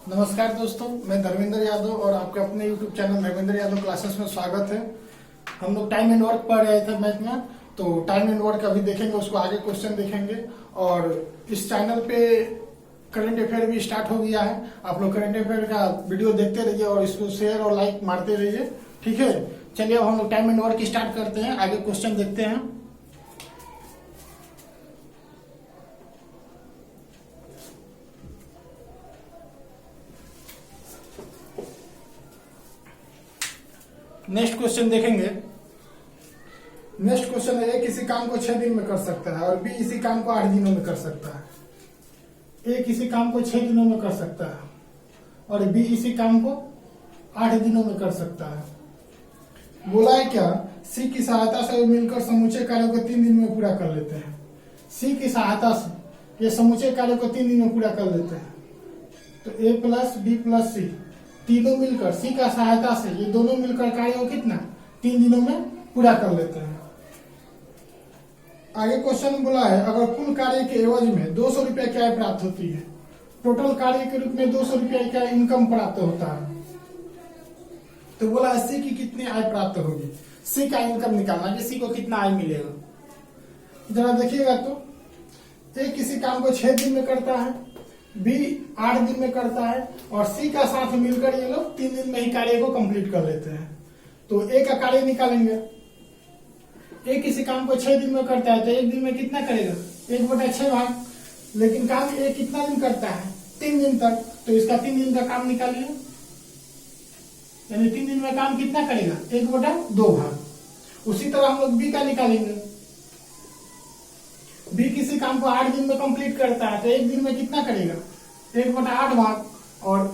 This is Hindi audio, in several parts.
नमस्कार दोस्तों, मैं धर्मेंद्र यादव और आपके अपने YouTube channel Dharmendra Yadav classes में स्वागत है। हम लोग टाइम एंड वर्क पढ़ रहे थे मैथ में, तो टाइम एंड वर्क अभी देखेंगे, उसको आगे क्वेश्चन देखेंगे। और इस चैनल पे करंट अफेयर भी स्टार्ट हो गया है। आप लोग करंट अफेयर का वीडियो देखते रहिए और इसको शेयर और लाइक मारते रहिए, ठीक है। चलिए अब हम लोग टाइम एंड वर्क स्टार्ट करते हैं, आगे क्वेश्चन देखते हैं। नेक्स्ट क्वेश्चन देखेंगे। नेक्स्ट क्वेश्चन है, ए किसी काम को 6 दिन में कर सकता है और बी इसी काम को 8 दिनों में कर सकता है। ए किसी काम को 6 दिनों में कर सकता है और बी इसी काम को 8 दिनों में कर सकता है। बोला है क्या, सी की सहायता से वे मिलकर समूचे कार्यों को 3 दिन में पूरा कर लेते हैं। सी की सहायता से ये समूचे कार्यों को 3 दिन में पूरा कर लेते हैं। तो ए प्लस बी प्लस सी तीनों मिलकर, सी का सहायता से ये दोनों मिलकर कार्य को कितना 3 दिनों में पूरा कर लेते हैं। आगे क्वेश्चन बोला है, अगर कुल कार्य के एवज में 200 रुपया की आय प्राप्त होती है, टोटल कार्य के रूप में 200 रुपया का इनकम प्राप्त होता है, तो बोला है सी की कितनी आय प्राप्त होगी। सी का इनकम निकालना कि सी को कितना आय मिलेगा। जरा देखिएगा तो, ए किसी काम को 6 दिन में करता है, बी 8 दिन में करता है और सी का साथ मिलकर ये लोग 3 दिन में ही कार्य को कंप्लीट कर लेते हैं। तो ए का कार्य निकालेंगे। ए किसी काम को 6 दिन में करता है तो 1 दिन में कितना करेगा, 1/6 भाग। लेकिन काम ए कितना दिन करता है, 3 दिन तक, तो इसका 3 दिन का काम निकालिए। यानी 3 दिन में काम कितना करेगा, 1/2 भाग। उसी तरह हम लोग बी का निकालेंगे। बी किसी काम को 8 दिन में कंप्लीट करता है तो 1 दिन में कितना करेगा, 1/8 भाग। और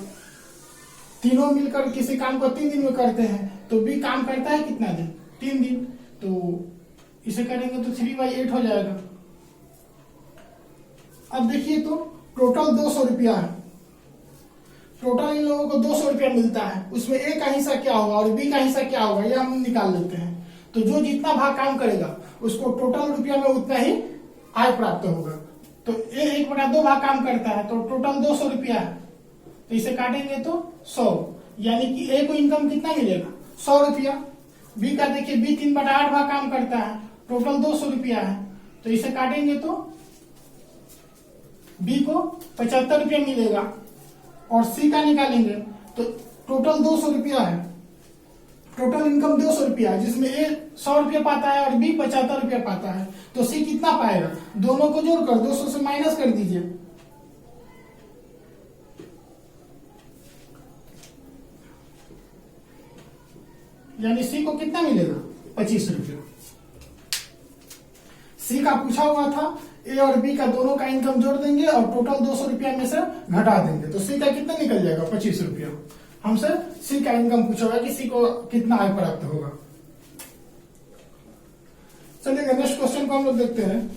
तीनों मिलकर किसी काम को 3 दिन में करते हैं तो बी काम करता है कितना दिन, 3 दिन। तो इसे करेंगे तो 3/8 हो जाएगा। अब देखिए तो टोटल 200 रुपया है। टोटल इन लोगों को 200 रुपया मिलता है, उसमें ए का हिस्सा क्या होगा और बी का हिस्सा क्या होगा ये हम निकाल लेते हैं। तो जो जितना भाग काम करेगा उसको टोटल रुपया में उतना ही आय प्राप्त होगा। तो ए 1/2 भाग काम करता है तो टोटल 200 रुपया है, तो इसे काटेंगे तो 100, यानी कि ए को इनकम कितना मिलेगा, 100 रुपया। बी का देखिए, बी 3/8 भाग काम करता है, टोटल 200 रुपया है, तो इसे काटेंगे तो बी को 75 रुपया मिलेगा। और सी का निकालेंगे तो टोटल 200 रुपया है, टोटल इनकम 200 रुपया, जिसमें ए 100 रुपया पाता है और बी 75 रुपया पाता है। तो सी कितना पाएगा, दोनों को जोड़कर 200 से माइनस कर दीजिए, यानी सी को कितना मिलेगा, 25 रुपया। सी का पूछा हुआ था, ए और बी का दोनों का इनकम जोड़ देंगे और टोटल 200 रुपया में से घटा देंगे, तो सी का कितना निकल जाएगा, 25 रुपया। हमसे सी का इनकम पूछा हुआ कि सी को कितना आय प्राप्त होगा। चलिए नेक्स्ट क्वेश्चन को हम लोग देखते हैं।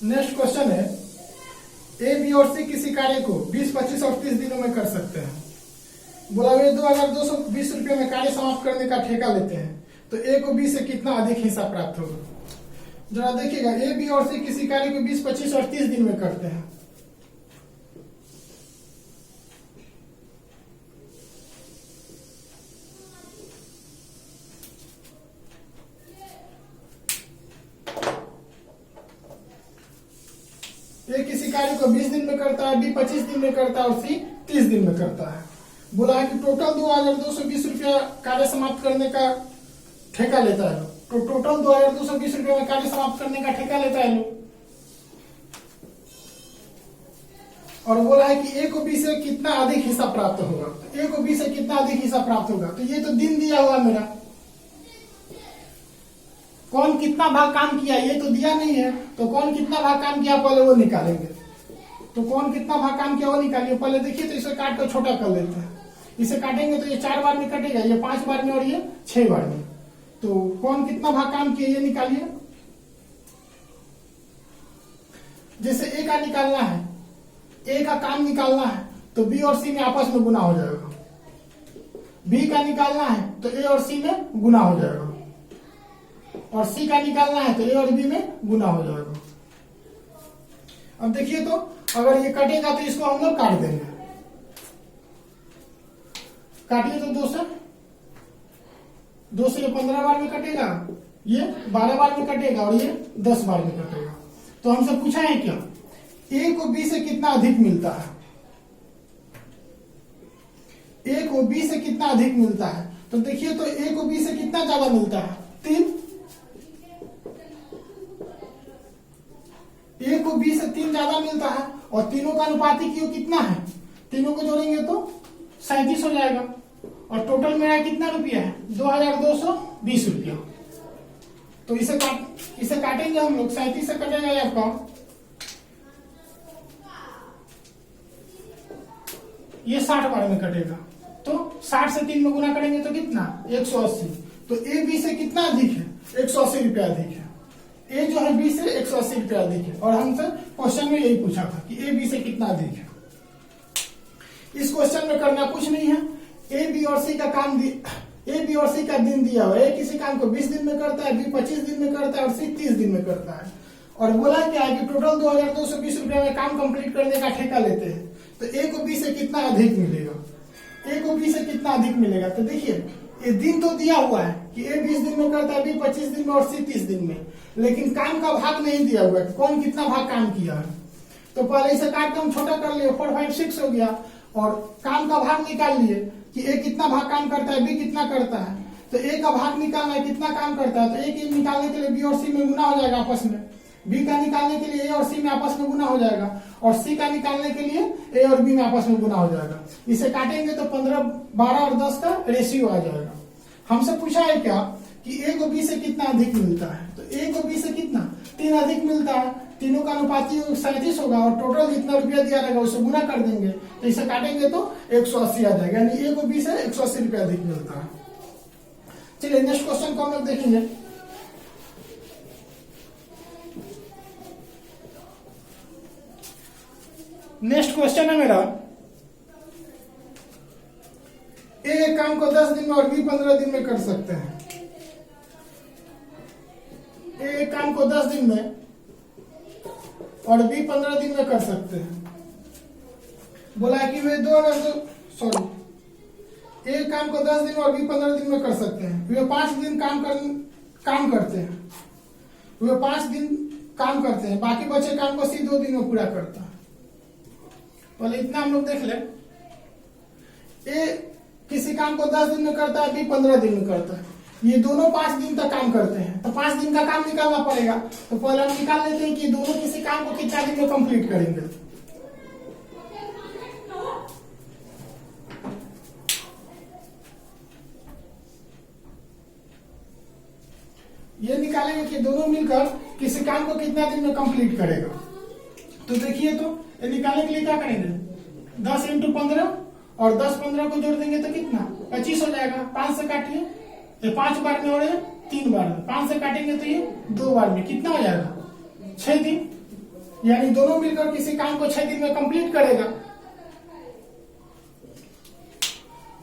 नेक्स्ट क्वेश्चन है, ए बी और सी किसी कार्य को 20, 25 और 30 दिनों में कर सकते हैं। बोला वे 2220 रुपये में कार्य समाप्त करने का ठेका लेते हैं, तो ए को बी से कितना अधिक हिस्सा प्राप्त होगा। जरा देखिएगा, ए बी और सी किसी कार्य को 20, 25 और 30 दिन में करते हैं। ए किसी कार्य को 20 दिन में करता है, बी 25 दिन में करता है और सी 30 दिन में करता है। बोला है कि टोटल 2220 रुपया कार्य समाप्त करने का ठेका लेता है। तो टोटल 2220 रुपये में कार्य समाप्त करने का ठेका लेता है लोग। और बोला है कि ए को बी से कितना अधिक हिस्सा प्राप्त होगा। तो ए को बी से कितना अधिक हिस्सा प्राप्त होगा, तो ये तो दिन दिया हुआ मेरा, कौन कितना भाग काम किया ये तो दिया नहीं है, तो कौन कितना भाग काम किया पहले वो निकालेंगे। तो कौन कितना भाग काम किया वो निकालिए। पहले देखिए तो इसे काट कर छोटा कर लेते हैं। इसे काटेंगे तो ये 4 बार में कटेगा, ये 5 बार में और ये 6 बार में। तो कौन कितना भाग काम किया ये निकालिए। जैसे ए का निकालना है, ए का काम निकालना है, तो बी और सी में आपस में गुना हो जाएगा। बी का निकालना है तो ए और सी में गुना हो जाएगा, और सी का निकालना है तो ए और बी में गुना हो जाएगा। अब देखिए तो अगर ये कटेगा तो इसको हम लोग काट देंगे। काटिए तो 2 से 15 बार में कटेगा, ये 12 बार में कटेगा और ये 10 बार में कटेगा। तो हमसे पूछा है क्या, ए को बी से कितना अधिक मिलता है? ए को बी से कितना अधिक मिलता है? तो देखिए तो ए को बी से कितना ज्यादा मिलता है? 3। ए को बी से 3 ज्यादा मिलता है, और तीनों का अनुपातिक योग कितना है? तीनों को जोड़ेंगे तो 37 हो जाएगा, और टोटल मेरा कितना रुपया है? 2220 रुपया। तो इसे काटेंगे हम लोग, 37 से कटेगा ये आपका, ये 60 बार में कटेगा। तो 60 से 3 में गुना करेंगे तो कितना? 180। तो ए बी से कितना अधिक है? 180 रुपया अधिक है। ए जो है बी से 180 रुपया अधिक है, और हमसे क्वेश्चन में यही पूछा था कि ए बी से कितना अधिक है। इस क्वेश्चन में करना कुछ नहीं है, ए बी और सी का काम ए बी और सी का दिन दिया हुआ है। ए किसी काम को 20 दिन में करता है, बी 25 दिन में करता है, और सी 30 दिन में करता है। और बोला क्या है कि टोटल 2220 रुपया में काम कंप्लीट करने का ठेका लेते हैं। तो ए को बी से कितना अधिक मिलेगा? ए को बी से कितना अधिक मिलेगा? तो देखिए ये दिन तो दिया हुआ है कि ए 20 दिन में करता है, बी 25 दिन में और सी 30 दिन में, लेकिन काम का भाग नहीं दिया हुआ है, कौन कितना भाग काम किया है। तो पहले इसे काट के हम छोटा कर लिए, 4 5 6 हो गया, और काम का भाग निकाल लिए कि ए कितना भाग काम करता है, बी कितना करता है। तो ए का भाग निकालना है कितना काम करता है, तो ए के निकालने के लिए बी और सी में गुना हो जाएगा आपस में, बी का निकालने के लिए ए और सी में आपस में गुना हो जाएगा, और सी का निकालने के लिए ए और बी में आपस में गुना हो जाएगा। इसे काटेंगे तो 15, 12 और 10 का रेशियो आ जाएगा। हमसे पूछा है क्या कि ए को बी से कितना अधिक मिलता है? तो ए को बी से कितना? 3 अधिक मिलता है। तीनों का अनुपाती 37 होगा, और टोटल जितना रुपया दिया रहेगा उसे गुना कर देंगे, तो इसे काटेंगे तो 180 आ जाएगा, यानी ए को बी से 180 रुपया अधिक मिलता है। चलिए नेक्स्ट क्वेश्चन को हम लोग देखेंगे। नेक्स्ट क्वेश्चन है मेरा, ए काम को 10 दिन में और बी 15 दिन में कर सकते हैं। ए काम को 10 दिन में और बी 15 दिन में कर सकते हैं। बोला है कि वे ए काम को 10 दिन और बी 15 दिन में कर सकते हैं। वे 5 दिन काम करते हैं। वे 5 दिन काम करते हैं, बाकी बचे काम को सी 2 दिन में पूरा करता है। पहले इतना हम लोग देख ले, ए किसी काम को 10 दिन में करता है, बी 15 दिन में करता है। ये दोनों 5 दिन तक काम करते हैं, तो 5 दिन का काम निकालना पड़ेगा। तो पहले हम निकाल लेते हैं कि दोनों किसी काम को कितना दिन में कंप्लीट करेंगे। ये निकालेंगे कि दोनों मिलकर किसी काम को कितना दिन में कंप्लीट करेगा। तो देखिए तो ये निकालने के लिए क्या करेंगे, 10 × 15, और 10 15 को जोड़ देंगे तो कितना? 25 हो जाएगा। 5 से काटिए, ये 5 बार में और ये 3 बार में, 5 से काटेंगे तो ये 2 बार में, कितना हो जाएगा? 6 दिन, यानी दोनों मिलकर किसी काम को 6 दिन में कंप्लीट करेगा।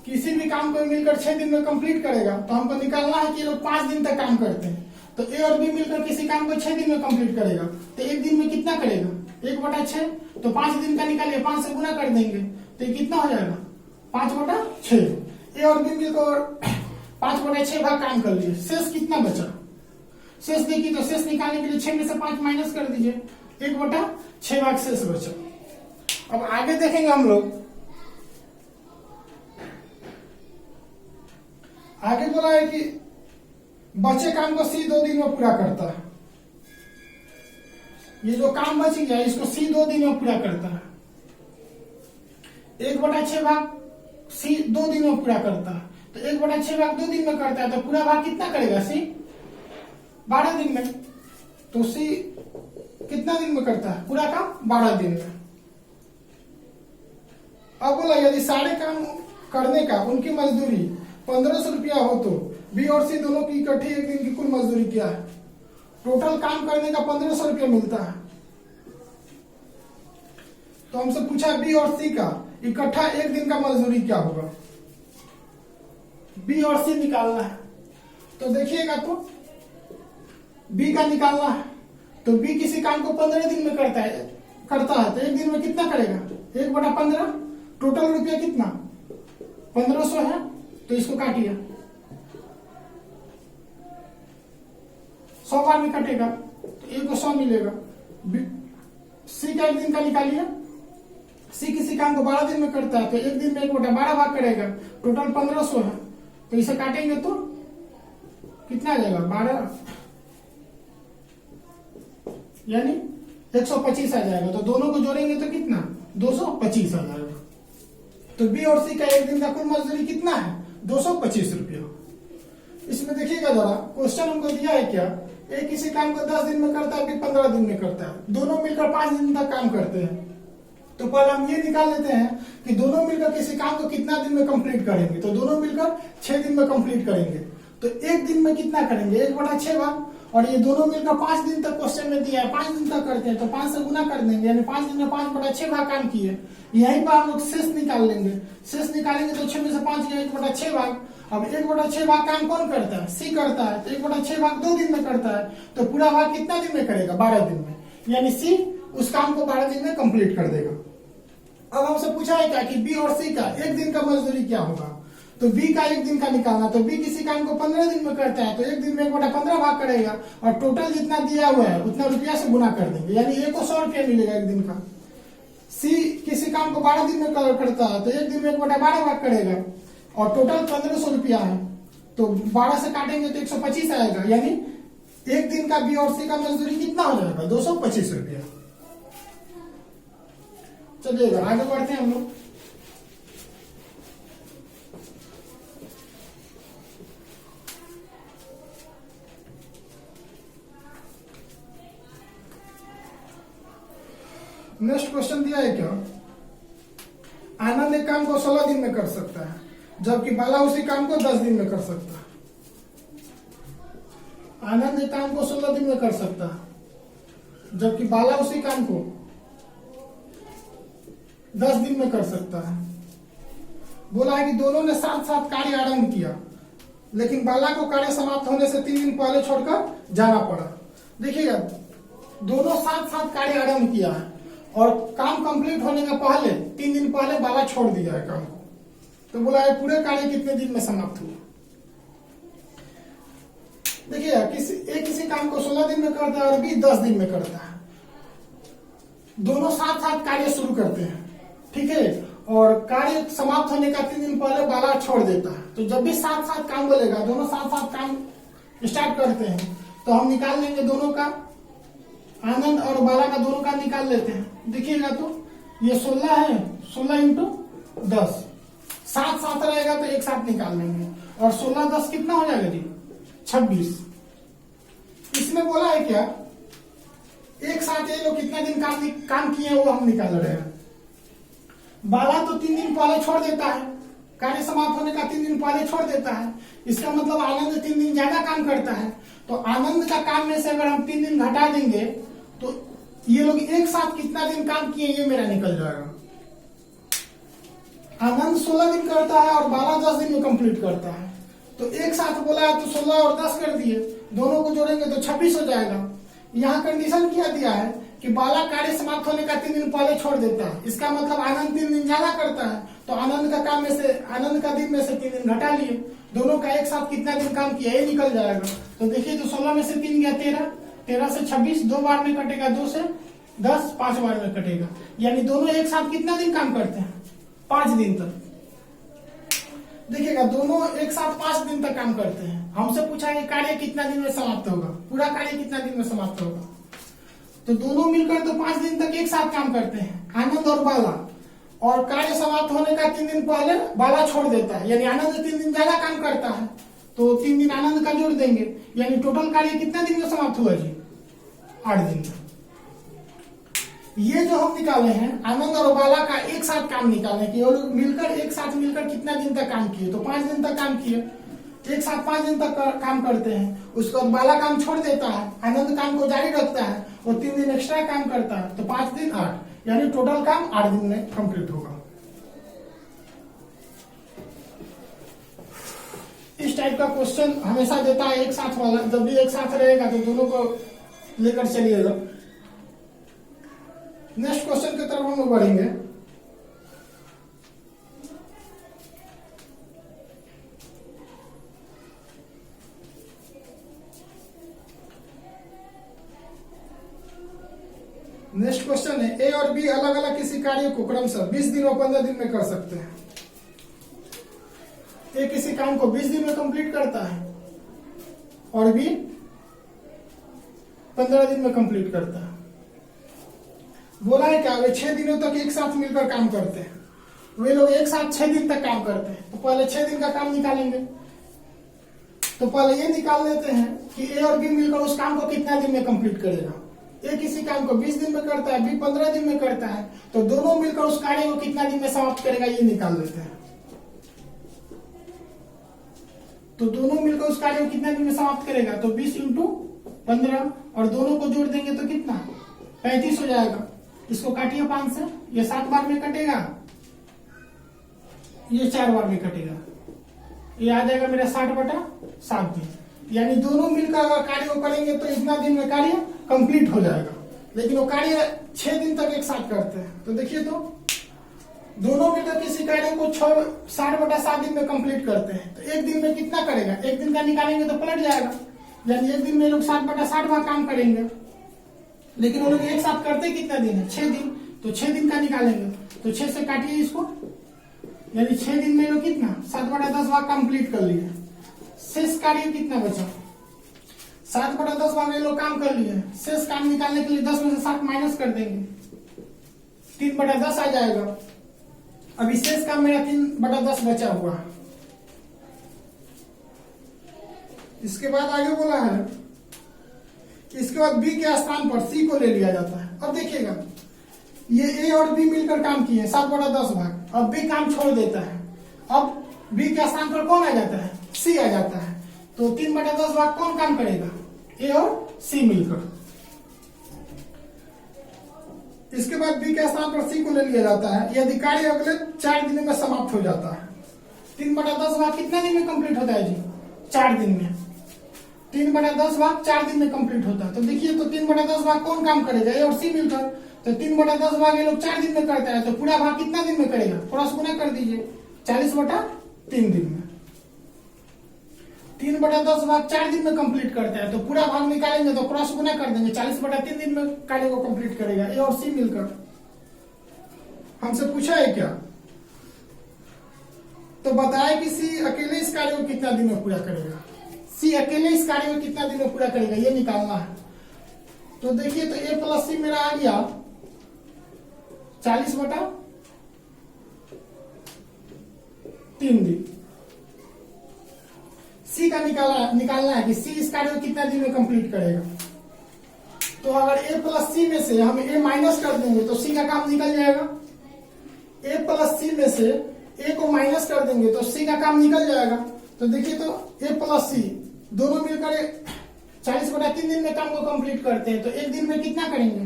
किसी भी काम को मिलकर 6 दिन में कंप्लीट करेगा। तो हमको निकालना है कि ये लोग 5 दिन तक काम करते हैं। तो ए और बी मिलकर किसी काम को 6 दिन में कंप्लीट करेगा, तो एक दिन में कितना करेगा? 1/6। तो 5 दिन का निकालिए, 5 से गुना कर देंगे तो ये कितना हो जाएगा? 5/6। ए और बी मिलकर 5/6 भाग काम कर लीजिए। शेष कितना बचा? शेष देखिए तो शेष निकालने के लिए 6 में से 5 माइनस कर दीजिए, 1/6 भाग शेष बचा। अब आगे देखेंगे हम लोग, आगे बोला है कि बचे काम को सी 2 दिन में पूरा करता है। ये जो काम बच गया इसको सी 2 दिन में पूरा करता है। 1/6 भाग सी 2 दिन में पूरा करता है। तो 1/6 भाग 2 दिन में करता है, तो पूरा भाग कितना करेगा? सी 12 दिन में। तो सी कितना दिन में करता है? पूरा काम 12 दिन में। अब बोला यदि सारे काम करने का उनकी मजदूरी 1500 रुपया हो तो बी और सी दोनों की इकट्ठी एक दिन की कुल मजदूरी क्या है? टोटल काम करने का 1500 रुपया मिलता है। तो हमसे पूछा बी और सी का इकट्ठा एक दिन का मजदूरी क्या होगा? बी और सी निकालना है। तो देखिएगा, तो बी का निकालना है। तो बी किसी काम को 15 दिन में करता है तो एक दिन में कितना करेगा? 1/15। टोटल रुपया कितना? 1500 है, तो इसको काटिए। 100 बार में कटेगा तो 1 को 100 मिलेगा। सी का एक दिन का निकालिए। सी किसी काम को 12 दिन में करता है तो एक दिन में 1/12 भाग करेगा। टोटल 1500 है, तो इसे काटेंगे तो कितना आ जाएगा? 12 यानी 125 आ जाएगा। तो दोनों को जोड़ेंगे तो कितना? 225 आ जाएगा। तो बी और सी का एक दिन का कुल मजदूरी कितना है? 225 रुपया। इसमें देखिएगा जरा, क्वेश्चन हमको दिया है क्या? एक किसी काम को 10 दिन में करता है, फिर 15 दिन में करता है। दोनों मिलकर 5 दिन तक काम करते हैं। तो पहले हम ये निकाल लेते हैं कि दोनों मिलकर किसी काम को कितना दिन में कंप्लीट करेंगे। तो दोनों मिलकर 6 दिन में कंप्लीट करेंगे। तो एक दिन में कितना करेंगे? 1/6 भाग। और ये दोनों मिलकर 5 दिन तक क्वेश्चन में दिया है, 5 दिन तक करते हैं, तो 5 से गुना कर देंगे, यानी 5 दिन में 5/6 भाग काम किए। यहीं पर हम लोग शेष निकाल लेंगे। शेष निकालेंगे तो 6 में से 5 गया 1/6 भाग। अब 1/6 भाग काम कौन करता है? सी करता है। तो 1/6 भाग 2 दिन में करता है, तो पूरा भाग कितना दिन में करेगा? 12 दिन में। यानी सी उस काम को 12 दिन में कंप्लीट कर देगा। अब हमसे पूछा है क्या कि बी और सी का एक दिन का मजदूरी क्या होगा? तो बी का एक दिन का निकालना। तो बी किसी काम को 15 दिन में करता है, तो एक दिन में 1/15 भाग करेगा और टोटल जितना दिया हुआ है उतना रुपया से गुना कर देंगे, यानी 1 को 100 रुपया मिलेगा एक दिन का। सी किसी काम को 12 दिन में करता है, तो एक दिन में 1/12 भाग करेगा और टोटल 1500 रुपया है। तो 12 से काटेंगे तो 125 आएगा, यानी एक दिन का बी और सी का मजदूरी कितना हो जाएगा? 225 रुपया। चलिएगा आगे बढ़ते हैं हम लोग। नेक्स्ट क्वेश्चन दिया है क्या? आनंद एक काम को 16 दिन में कर सकता है, जबकि बाला उसी काम को 10 दिन में कर सकता है। आनंद एक काम को 16 दिन में कर सकता है, जबकि बाला उसी काम को 10 दिन में कर सकता है। बोला है कि दोनों ने साथ साथ कार्य आरंभ किया, लेकिन बाला को कार्य समाप्त होने से 3 दिन पहले छोड़कर जाना पड़ा। देखिएगा, दोनों साथ साथ कार्य आरंभ किया है और काम कंप्लीट होने के पहले 3 दिन पहले बाला छोड़ दिया है काम को। तो बोला है पूरे कार्य कितने दिन में समाप्त हुआ? देखिए, किसी काम को 16 दिन में करता है और बी 10 दिन में करता है। दोनों साथ साथ कार्य शुरू करते हैं, ठीक है, और कार्य समाप्त होने का 3 दिन पहले बाला छोड़ देता है। तो जब भी साथ साथ काम बोलेगा, दोनों साथ साथ काम स्टार्ट करते हैं, तो हम निकाल लेंगे दोनों का, आनंद और बाला का दोनों का निकाल लेते हैं। देखिएगा, तो ये 16 है, 16 इंटू 10, साथ साथ रहेगा तो एक साथ निकाल लेंगे। और 16 10 कितना हो जाएगा जी? 26। इसमें बोला है क्या? एक साथ ये लोग कितना दिन काम किए वो हम निकाल रहे हैं। बाला तो 3 दिन पहले छोड़ देता है, कार्य समाप्त होने का 3 दिन पहले छोड़ देता है। इसका मतलब आनंद 3 दिन ज्यादा काम करता है। तो आनंद का काम में से अगर हम 3 दिन घटा देंगे तो ये लोग एक साथ कितना दिन काम किए ये मेरा निकल जाएगा। आनंद 16 दिन करता है और बाला 10 दिन में कंप्लीट करता है। तो एक साथ बोला है तो 16 और 10 कर दिए, दोनों को जोड़ेंगे तो 26 हो जाएगा। यहाँ कंडीशन क्या दिया है कि बाला कार्य समाप्त होने का 3 दिन पहले छोड़ देता है। इसका मतलब आनंद 3 दिन ज्यादा करता है, तो आनंद का काम में से, आनंद का दिन में से 3 दिन घटा लिए, दोनों का एक साथ कितना दिन काम किया ये निकल जाएगा। तो देखिए, तो 16 में से 3 गया 13, 13 से 26, 2 बार में कटेगा, 2 से 10, 5 बार में कटेगा, यानी दोनों एक साथ कितना दिन काम करते हैं? 5 दिन तक। देखिएगा, दोनों एक साथ 5 दिन तक काम करते हैं। हमसे पूछा है कार्य कितना दिन में समाप्त होगा, पूरा कार्य कितना दिन में समाप्त होगा। तो दोनों मिलकर तो 5 दिन तक एक साथ काम करते हैं, आनंद और बाला। और कार्य समाप्त होने का 3 दिन पहले बाला छोड़ देता है, यानी आनंद 3 दिन ज्यादा काम करता है, तो 3 दिन आनंद का जोड़ देंगे, यानी टोटल कार्य कितना दिन में समाप्त हुआ जी? 8 दिन में। ये जो हम निकाले हैं आनंद और बाला का एक साथ काम निकाले कि वो लोग मिलकर एक साथ मिलकर कितना दिन तक काम किए, तो 5 दिन तक काम किए, एक साथ 5 दिन तक काम करते हैं। उसके बाद बाला काम छोड़ देता है, आनंद काम को जारी रखता है, वो 3 दिन एक्स्ट्रा काम करता है, तो 5 दिन 8, यानी टोटल काम 8 दिन में कंप्लीट होगा। इस टाइप का क्वेश्चन हमेशा देता है एक साथ वाला, जब भी एक साथ रहेगा तो दोनों को लेकर चलिएगा। नेक्स्ट क्वेश्चन की तरफ हम बढ़ेंगे। नेक्स्ट क्वेश्चन है, ए और बी अलग अलग किसी कार्य को क्रमशः 20 दिन और 15 दिन में कर सकते हैं। ए किसी काम को 20 दिन में कंप्लीट करता है और बी 15 दिन में कंप्लीट करता है। बोला है क्या, वे 6 दिनों तक एक साथ मिलकर काम करते हैं। वे लोग एक साथ 6 दिन तक काम करते हैं। तो पहले 6 दिन का काम निकालेंगे। तो पहले ये निकाल लेते हैं कि ए और बी मिलकर उस काम को कितना दिन में कंप्लीट करेगा। ए किसी काम को 20 दिन में करता है, बी 15 दिन में करता है, तो दोनों मिलकर उस कार्य को कितना दिन में समाप्त करेगा ये निकाल लेते हैं। तो दोनों मिलकर उस कार्य को कितना दिन में समाप्त करेगा, तो 20 इंटू 15 और दोनों को जोड़ देंगे तो कितना 35 हो जाएगा। इसको काटिए 5 से, ये 7 बार में कटेगा, ये 4 बार में कटेगा, ये आ जाएगा मेरा 60/7 दिन। यानी दोनों मिलकर अगर कार्य को करेंगे तो इतना दिन में कार्य कंप्लीट हो जाएगा। लेकिन वो कार्य 6 दिन तक एक साथ करते हैं। तो देखिए, तो दोनों मिलकर किसी कार्य को 60/7 दिन में कंप्लीट करते हैं। तो एक दिन में कितना करेगा, एक दिन का निकालेंगे तो पलट जाएगा। यानी एक दिन में लोग 60/60 काम करेंगे। लेकिन वो लोग एक साथ करते कितना दिन है, 6 दिन। तो 6 दिन का निकालेंगे तो 6 से काटिए इसको, यानी 6 दिन में लोग कितना 7/10 कंप्लीट कर लिए। शेष कार्य कितना बचा, 7/10 लोग काम कर लिए। शेष काम निकालने के लिए 10 में से 7 माइनस कर देंगे, 3/10 आ जाएगा। अभी शेष काम मेरा 3/10 बचा हुआ। इसके बाद आगे बोला है, इसके बाद बी के स्थान पर सी को ले लिया जाता है। अब देखिएगा, ये ए और बी मिलकर काम किए 7/10। अब बी काम छोड़ देता है। अब बी के स्थान पर कौन आ जाता है, सी आ जाता है। तो 3/10 कौन काम करेगा, ए और सी मिलकर। इसके बाद बी के स्थान पर सी को ले लिया जाता है। यदि कार्य अगले 4 दिनों में समाप्त हो जाता है। 3/10 कितने दिन में कंप्लीट होता है जी, 4 दिन में। 3/10 4 दिन में कंप्लीट होता है। तो देखिए, तो 3/10 कौन काम करेगा, ए और सी मिलकर। तो 3/10 ये लोग 4 दिन में करता है। तो पूरा भाग कितना दिन में करेगा, क्रॉस गुना कर दीजिए, 40/3 दिन में। 3/10 4 दिन में कंप्लीट करता है। तो पूरा भाग निकालेंगे तो क्रॉस गुना कर देंगे, 40/3 दिन में कार्य को कंप्लीट करेगा ए और सी मिलकर। हमसे पूछा है क्या, तो बताया कि सी अकेले इस कार्य को कितना दिन में पूरा करेगा। सी अकेले इस कार्य को कितना दिन में पूरा करेगा ये निकालना है। तो देखिए, तो ए प्लस सी मेरा आ गया 40/3 दिन। सी का निकालना है कि सी इस कार्य को कितना दिन में कंप्लीट करेगा। तो अगर ए प्लस सी में से हम ए माइनस कर देंगे तो सी का काम निकल जाएगा। ए प्लस सी में से ए को माइनस कर देंगे तो सी का काम निकल जाएगा। तो देखिए, तो ए प्लस सी दोनों मिलकर 40/3 दिन में काम को कंप्लीट करते हैं। तो एक दिन में कितना करेंगे,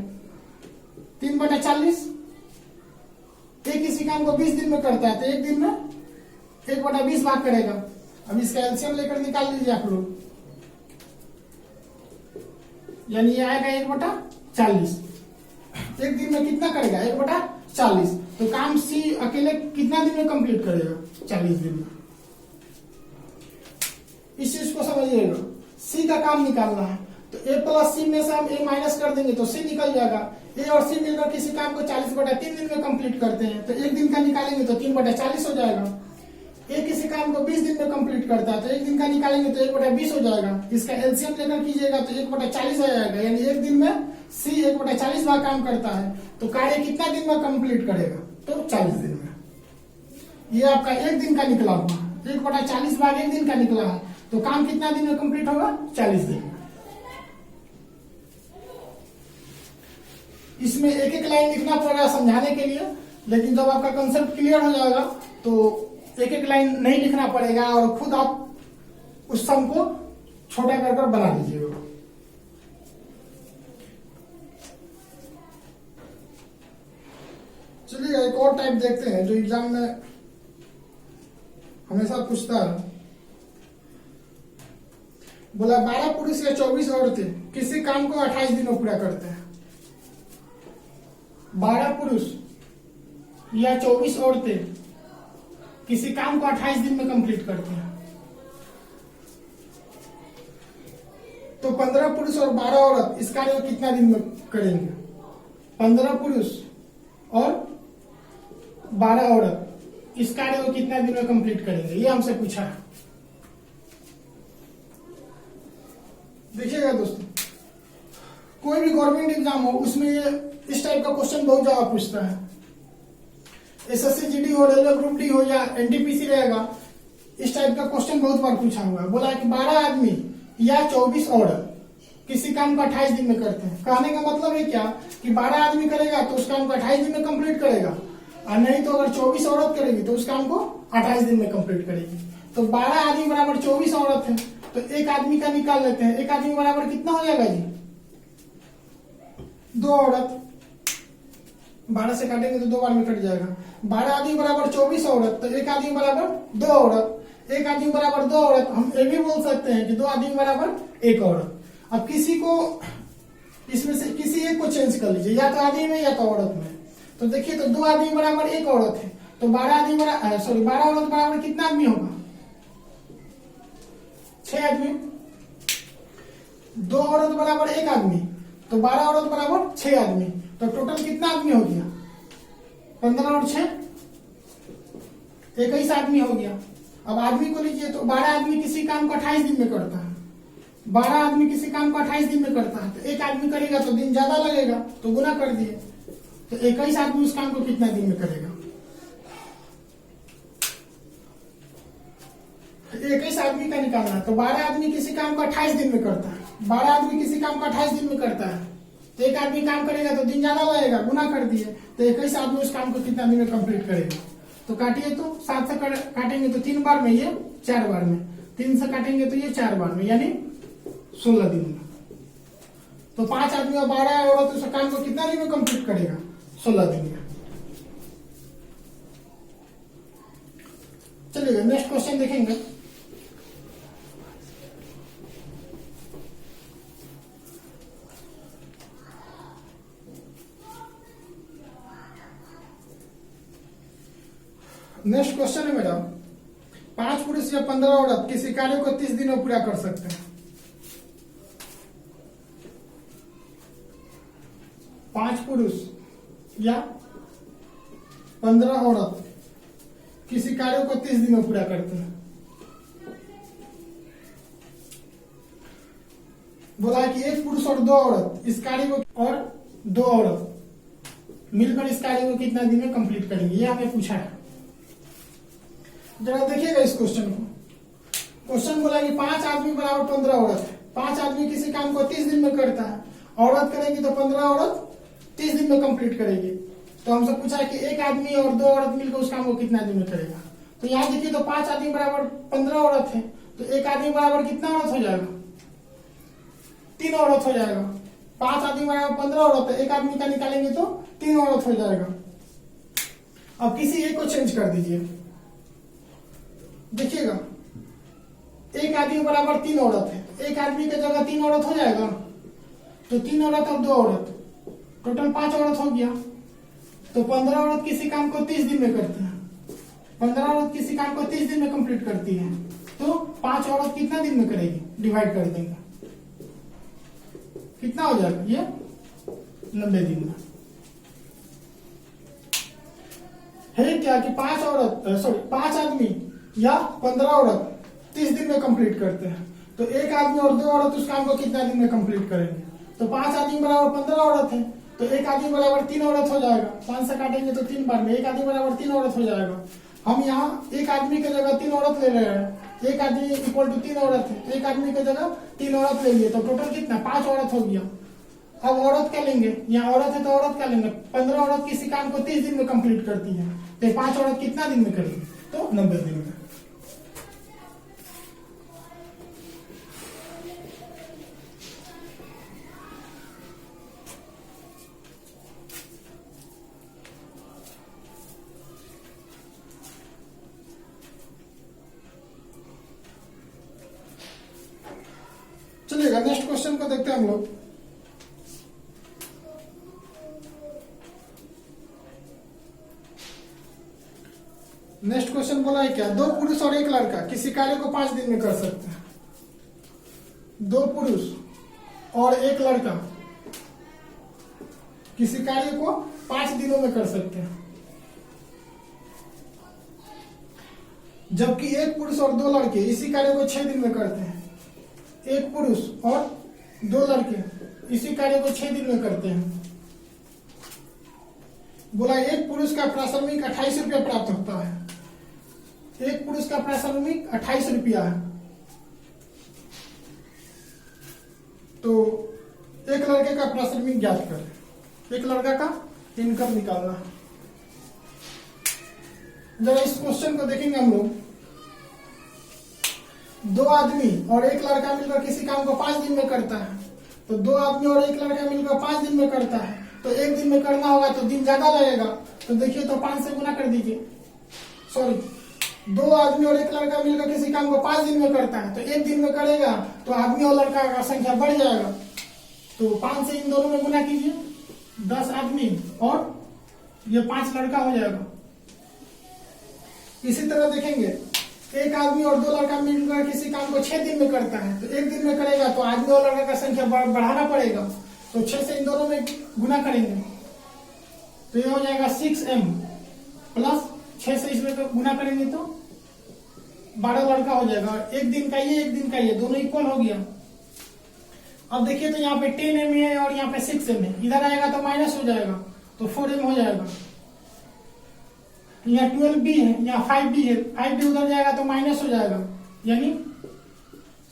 3/40। एक किसी काम को 20 दिन में करता है तो एक दिन में 1/20 भाग करेगा। अब इसका एलसीएम लेकर निकाल लीजिए आप लोग, यानी ये आएगा 1/40। एक दिन में कितना करेगा, 1/40। तो काम सी अकेले कितना दिन में कंप्लीट करेगा, 40 दिन में। इस चीज को समझिएगा, सी का काम निकालना है। तो ए प्लस सी में से हम ए माइनस कर देंगे तो सी निकल जाएगा। ए और सी मिलकर किसी काम को 40/3 दिन में कंप्लीट करते हैं। तो एक दिन का निकालेंगे तो 3/40 हो जाएगा। ए किसी काम को 20 दिन में कंप्लीट करता है तो एक दिन का निकालेंगे तो 1/20 हो जाएगा। इसका एलसीएम लेकर कीजिएगा तो 1/40 आ जाएगा। यानी एक दिन में सी 1/40 बार काम करता है। तो कार्य कितना दिन में कंप्लीट करेगा, तो 40 दिन में। ये आपका एक दिन का निकला हुआ, 1/40 बार एक दिन का निकला है। तो काम कितना दिन में कंप्लीट होगा, 40 दिन में। इसमें एक एक लाइन लिखना पड़ेगा समझाने के लिए, लेकिन जब आपका कंसेप्ट क्लियर हो जाएगा तो एक एक लाइन नहीं लिखना पड़ेगा और खुद आप उस सम को छोटा कर बना लीजिएगा। चलिए एक और टाइप देखते हैं जो एग्जाम में हमेशा पूछता है। बोला 12 पुरुष या 24 औरतें किसी काम को 28 दिन में पूरा करते हैं। 12 पुरुष या 24 औरतें किसी काम को 28 दिन में कंप्लीट करते हैं। तो 15 पुरुष और 12 औरत इस कार्य को कितना दिन में करेंगे? 15 पुरुष और 12 औरत इस कार्य को कितना दिन में कंप्लीट करेंगे, ये हमसे पूछा है। देखिएगा दोस्तों, कोई भी गवर्नमेंट एग्जाम हो उसमें ये इस टाइप का क्वेश्चन बहुत ज्यादा पूछता है। एसएससी जीडी हो, रेलवे ग्रुप डी हो या एनटीपीसी रहेगा, इस टाइप का क्वेश्चन बहुत बार पूछा हुआ है। बोला कि 12 आदमी या 24 औरत किसी काम को 28 दिन में करते हैं। कहने का मतलब है क्या कि 12 आदमी करेगा तो उस काम को 28 दिन में कंप्लीट करेगा, और नहीं तो अगर 24 औरत करेगी तो उस काम को 28 दिन में कंप्लीट करेगी। तो 12 आदमी बराबर 24 औरत है, तो एक आदमी का निकाल लेते हैं। एक आदमी बराबर कितना हो जाएगा जी? 2 औरत। 12 से काटेंगे तो 2 बार में कट जाएगा। 12 आदमी बराबर 24 औरत, तो एक आदमी बराबर 2 औरत। एक आदमी बराबर 2 औरत, हम ये भी बोल सकते हैं कि 2 आदमी बराबर 1 औरत। अब किसी को इसमें से किसी एक को चेंज कर लीजिए, या तो आदमी में या तो औरत में। तो देखिए, तो 2 आदमी बराबर 1 औरत है, तो 12 आदमी बराबर 12 औरत बराबर कितना आदमी होगा? 6 आदमी। 2 औरत बराबर 1 आदमी, तो 12 औरत बराबर 6 आदमी। तो टोटल कितना आदमी हो गया? 15 और 6 21 आदमी हो गया। अब आदमी को लीजिए, तो 12 आदमी किसी काम को 28 दिन में करता है। 12 आदमी किसी काम को 28 दिन में करता है, तो एक आदमी करेगा तो दिन ज्यादा लगेगा, तो गुना कर दिए। तो 21 आदमी उस काम को कितना दिन में करेगा? 21 आदमी का निकालना है। तो 12 आदमी किसी काम को 28 दिन में करता है। 12 आदमी किसी काम को 28 दिन में करता है, तो एक आदमी काम करेगा तो दिन ज्यादा लगेगा, गुना कर दिए। तो 21 आदमी उस काम को कितना दिन में कंप्लीट करेगा? तो काटिए, तो 7 से काटेंगे तो 3 बार में, ये 4 बार में। 3 से काटेंगे तो ये 4 बार में, यानी 16 दिन में। तो 5 आदमी और 12 औरत उस काम को कितना दिन में कंप्लीट करेगा? 16 दिन में। चलिए नेक्स्ट क्वेश्चन देखेंगे। नेक्स्ट क्वेश्चन है मेरा, 5 पुरुष या 15 औरत किसी कार्य को 30 दिन में पूरा कर सकते हैं। 5 पुरुष या 15 औरत किसी कार्य को 30 दिन में पूरा करते हैं। बोला कि 1 पुरुष और 2 औरत इस कार्य को, और 2 औरत मिलकर इस कार्य को कितना दिन में कंप्लीट करेंगे, ये हमें पूछा है। जरा देखिएगा इस क्वेश्चन को। क्वेश्चन बोला कि 5 आदमी बराबर 15 औरत है। 5 आदमी किसी काम को 30 दिन में करता है, औरत करेगी तो 15 औरत 30 दिन में कंप्लीट करेगी। तो हमसे पूछा कि एक आदमी और 2 औरत मिलकर उस काम को कितना दिन में करेगा। तो यहाँ देखिए, तो 5 आदमी बराबर 15 औरत है, तो एक आदमी बराबर कितना औरत हो जाएगा? 3 औरत हो जाएगा। 5 आदमी बराबर 15 औरत है, एक आदमी का निकालेंगे तो 3 औरत हो जाएगा। अब किसी एक को चेंज कर दीजिए। देखिएगा, एक आदमी बराबर 3 औरत है, एक आदमी की जगह 3 औरत हो जाएगा। तो 3 औरत और 2 औरत, टोटल 5 औरत हो गया। तो 15 औरत किसी काम को 30 दिन में करती है। 15 औरत किसी काम को 30 दिन में कंप्लीट करती है, तो 5 औरत कितना दिन में करेगी? डिवाइड कर देंगे, कितना हो जाएगा? ये 90 दिन में है। क्या कि 5 आदमी या 15 औरत 30 दिन में कंप्लीट करते हैं, तो एक आदमी और 2 औरत उस काम को कितना दिन में कंप्लीट करेंगे? तो 5 आदमी बराबर 15 औरत है, तो एक आदमी बराबर 3 औरत हो जाएगा। 5 से काटेंगे तो 3 बार में, एक आदमी बराबर 3 औरत हो जाएगा। हम यहाँ एक आदमी की जगह 3 औरत ले रहे हैं। एक आदमी इक्वल टू 3 औरत है, एक आदमी की जगह 3 औरत ले लिए, तो टोटल कितना? 5 औरत हो गया। अब औरत क्या लेंगे? यहाँ औरत है तो औरत क्या लेंगे? 15 औरत किसी काम को 30 दिन में कंप्लीट करती है, तो 5 औरत कितना दिन में करेगी? तो 90 दिन में। क्वेश्चन को देखते हैं हम लोग। नेक्स्ट क्वेश्चन बोला है क्या, 2 पुरुष और 1 लड़का किसी कार्य को 5 दिन में कर सकते हैं। 2 पुरुष और 1 लड़का किसी कार्य को 5 दिनों में कर सकते हैं, जबकि 1 पुरुष और 2 लड़के इसी कार्य को 6 दिन में करते हैं। 1 पुरुष और 2 लड़के इसी कार्य को 6 दिन में करते हैं। बोला 1 पुरुष का प्राथमिक 28 रुपया प्राप्त होता है। 1 पुरुष का प्राथमिक 28 रुपया है, तो 1 लड़के का प्राथमिक ज्ञात करें। 1 लड़का का इनकम निकालना है। जरा इस क्वेश्चन को देखेंगे हम लोग। 2 आदमी और 1 लड़का मिलकर किसी काम को 5 दिन में करता है, तो 2 आदमी और 1 लड़का मिलकर 5 दिन में करता है, तो 1 दिन में करना होगा तो दिन ज्यादा लगेगा, तो देखिए तो 5 से गुना कर दीजिए। सॉरी, 2 आदमी और 1 लड़का मिलकर किसी काम को 5 दिन में करता है, तो 1 दिन में करेगा तो आदमी और लड़का का संख्या बढ़ जाएगा, तो 5 से इन दोनों में गुना कीजिए। 10 आदमी और ये 5 लड़का हो जाएगा। इसी तरह देखेंगे 1 आदमी और 2 लड़का मिलकर किसी काम को 6 दिन में करता है, तो 1 दिन में करेगा तो आदमी और लड़का का संख्या बढ़ाना पड़ेगा, तो 6 से इन दोनों में गुना करेंगे, तो ये हो जाएगा 6m प्लस 6 से इसमें गुना करेंगे तो 12 लड़का हो जाएगा। 1 दिन का ये 1 दिन का ये दोनों इक्वल हो गया। अब देखिए तो यहाँ पे 10m है और यहाँ पे 6m है, इधर आएगा तो माइनस हो जाएगा, तो 4m हो जाएगा। यहाँ 12b है, यहाँ 5b है, 5b उधर जाएगा तो माइनस हो जाएगा, यानी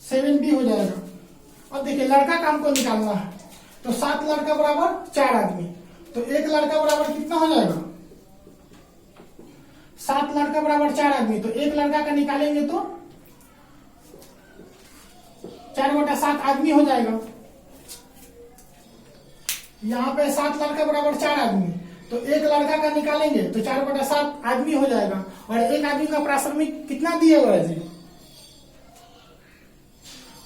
7b हो जाएगा। अब देखिए लड़का काम को निकालना है, तो 7 लड़का बराबर 4 आदमी, तो 1 लड़का बराबर कितना हो जाएगा, 7 लड़का बराबर 4 आदमी, तो 1 लड़का का निकालेंगे तो 4/7 आदमी हो जाएगा। यहाँ पे 7 लड़का बराबर 4 आदमी, तो 1 लड़का का निकालेंगे तो 4/7 आदमी हो जाएगा। और 1 आदमी का प्राथमिक कितना दिया हुआ है जी,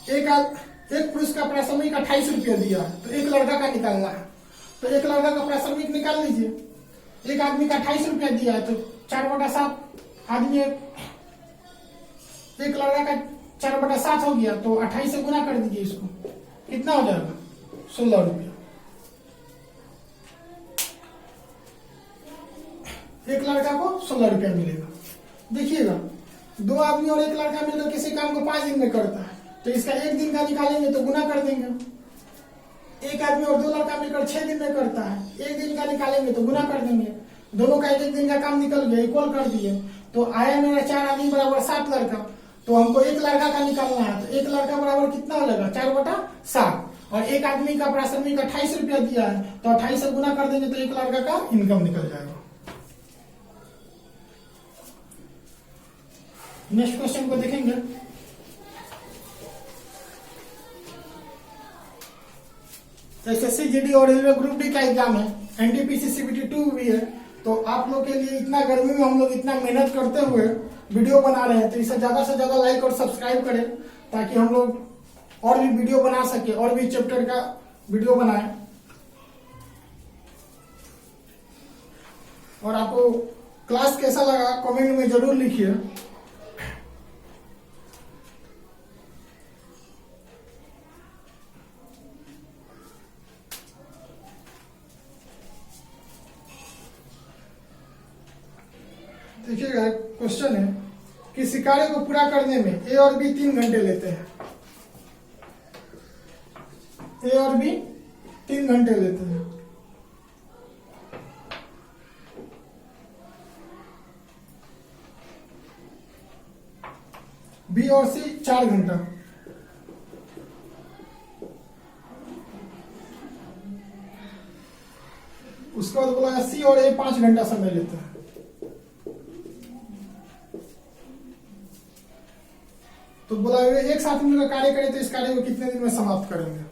एक पुरुष का प्राथमिक 28 रुपया दिया, तो 1 लड़का का निकालना है, तो 1 लड़का का प्राथमिक निकाल लीजिए। 1 आदमी का 28 रुपया दिया है, तो 4/7 आदमी, 1 लड़का का 4/7 हो गया, तो 28 से गुना कर दीजिए इसको, कितना हो जाएगा 16 रुपया। 1 लड़का को 16 रुपया मिलेगा। देखिएगा 2 आदमी और 1 लड़का मिलकर किसी काम को 5 दिन में करता है, तो इसका 1 दिन का निकालेंगे तो गुना कर देंगे। 1 आदमी और 2 लड़का मिलकर 6 दिन में करता है, 1 दिन का निकालेंगे तो गुना कर देंगे। दोनों का 1 दिन का काम निकल गया, इक्वल कर दिए, तो आया मेरा 4 आदमी बराबर 7 लड़का, तो हमको 1 लड़का का निकालना है, तो 1 लड़का बराबर कितना हो जाएगा 4/7, और 1 आदमी का प्राथमिक 28 रुपया दिया है, तो 28 से गुना कर देंगे तो 1 लड़का का इनकम निकल जाएगा। नेक्स्ट क्वेश्चन को देखेंगे। एसएससी जीडी और रेलवे ग्रुप डी का एग्जाम है, एनटीपीसी सीबीटी 2 भी है, तो आप लोग के लिए इतना गर्मी में हम लोग इतना मेहनत करते हुए वीडियो बना रहे हैं, तो इसे ज्यादा से ज्यादा लाइक और सब्सक्राइब करें, ताकि हम लोग और भी वीडियो बना सके, और भी चैप्टर का वीडियो बनाए। और आपको क्लास कैसा लगा कमेंट में जरूर लिखिए। देखिएगा क्वेश्चन है, किसी कार्य को पूरा करने में ए और बी 3 घंटे लेते हैं। ए और बी 3 घंटे लेते हैं। बी और सी 4 घंटा। उसके बाद बोला सी और ए 5 घंटा समय लेते हैं। तो बोला एक साथ मिलकर कार्य करें तो इस कार्य को कितने दिन में समाप्त करेंगे।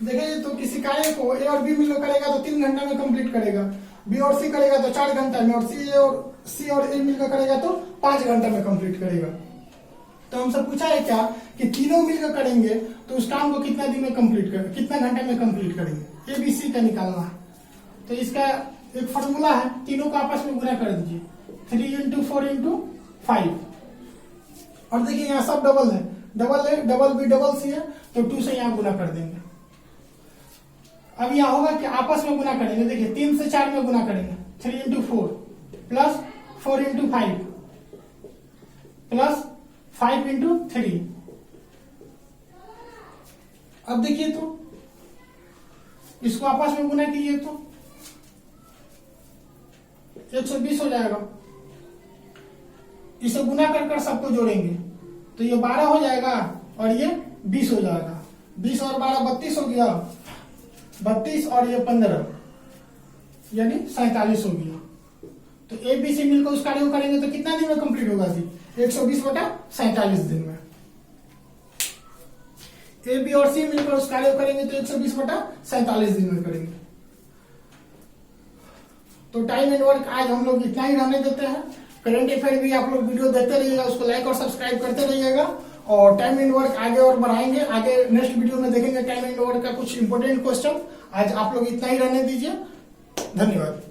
देखिए तो किसी कार्य को ए और बी मिलकर करेगा तो 3 घंटा में कंप्लीट करेगा, बी और सी करेगा तो 4 घंटा में, और सी और ए मिलकर करेगा तो 5 घंटा में कंप्लीट करेगा। तो हमसे पूछा है क्या कि तीनों मिलकर करेंगे तो उस काम को कितना दिन में कंप्लीट कर, कितना घंटे में कंप्लीट करेंगे, एबीसी का निकालना है। तो इसका एक फॉर्मूला है, तीनों को आपस में गुना कर दीजिए, 3 इंटू 4 इंटू 5। और देखिए यहाँ सब डबल है, डबल बी डबल सी है, तो 2 से यहाँ गुना कर देंगे। अब यहाँ होगा कि आपस में गुना करेंगे, देखिए 3 से 4 में गुना करेंगे, 3 into 4 plus 4 into 5 plus 5 into 3। अब देखिए तो इसको आपस में गुना कीजिए तो 120 हो जाएगा। इसे गुना कर सबको जोड़ेंगे तो ये 12 हो जाएगा और ये 20 हो जाएगा। 20 और 12 32 हो गया, 32 और ये 15 यानी 47 हो गया। तो ए बी सी मिलकर उस कार्य को करेंगे तो कितना दिन में कंप्लीट होगा जी, 120/47 दिन में। ए बी और सी मिलकर उस कार्य को करेंगे तो 120/47 दिन में करेंगे। तो टाइम एंड वर्क आज हम लोग इतना ही रहने देते हैं। करंट अफेयर भी आप लोग वीडियो देखते रहिएगा, उसको लाइक और सब्सक्राइब करते रहिएगा। और टाइम एंड वर्क आगे और बढ़ाएंगे, आगे नेक्स्ट वीडियो में देखेंगे टाइम एंड वर्क का कुछ इंपोर्टेंट क्वेश्चन। आज आप लोग इतना ही रहने दीजिए, धन्यवाद।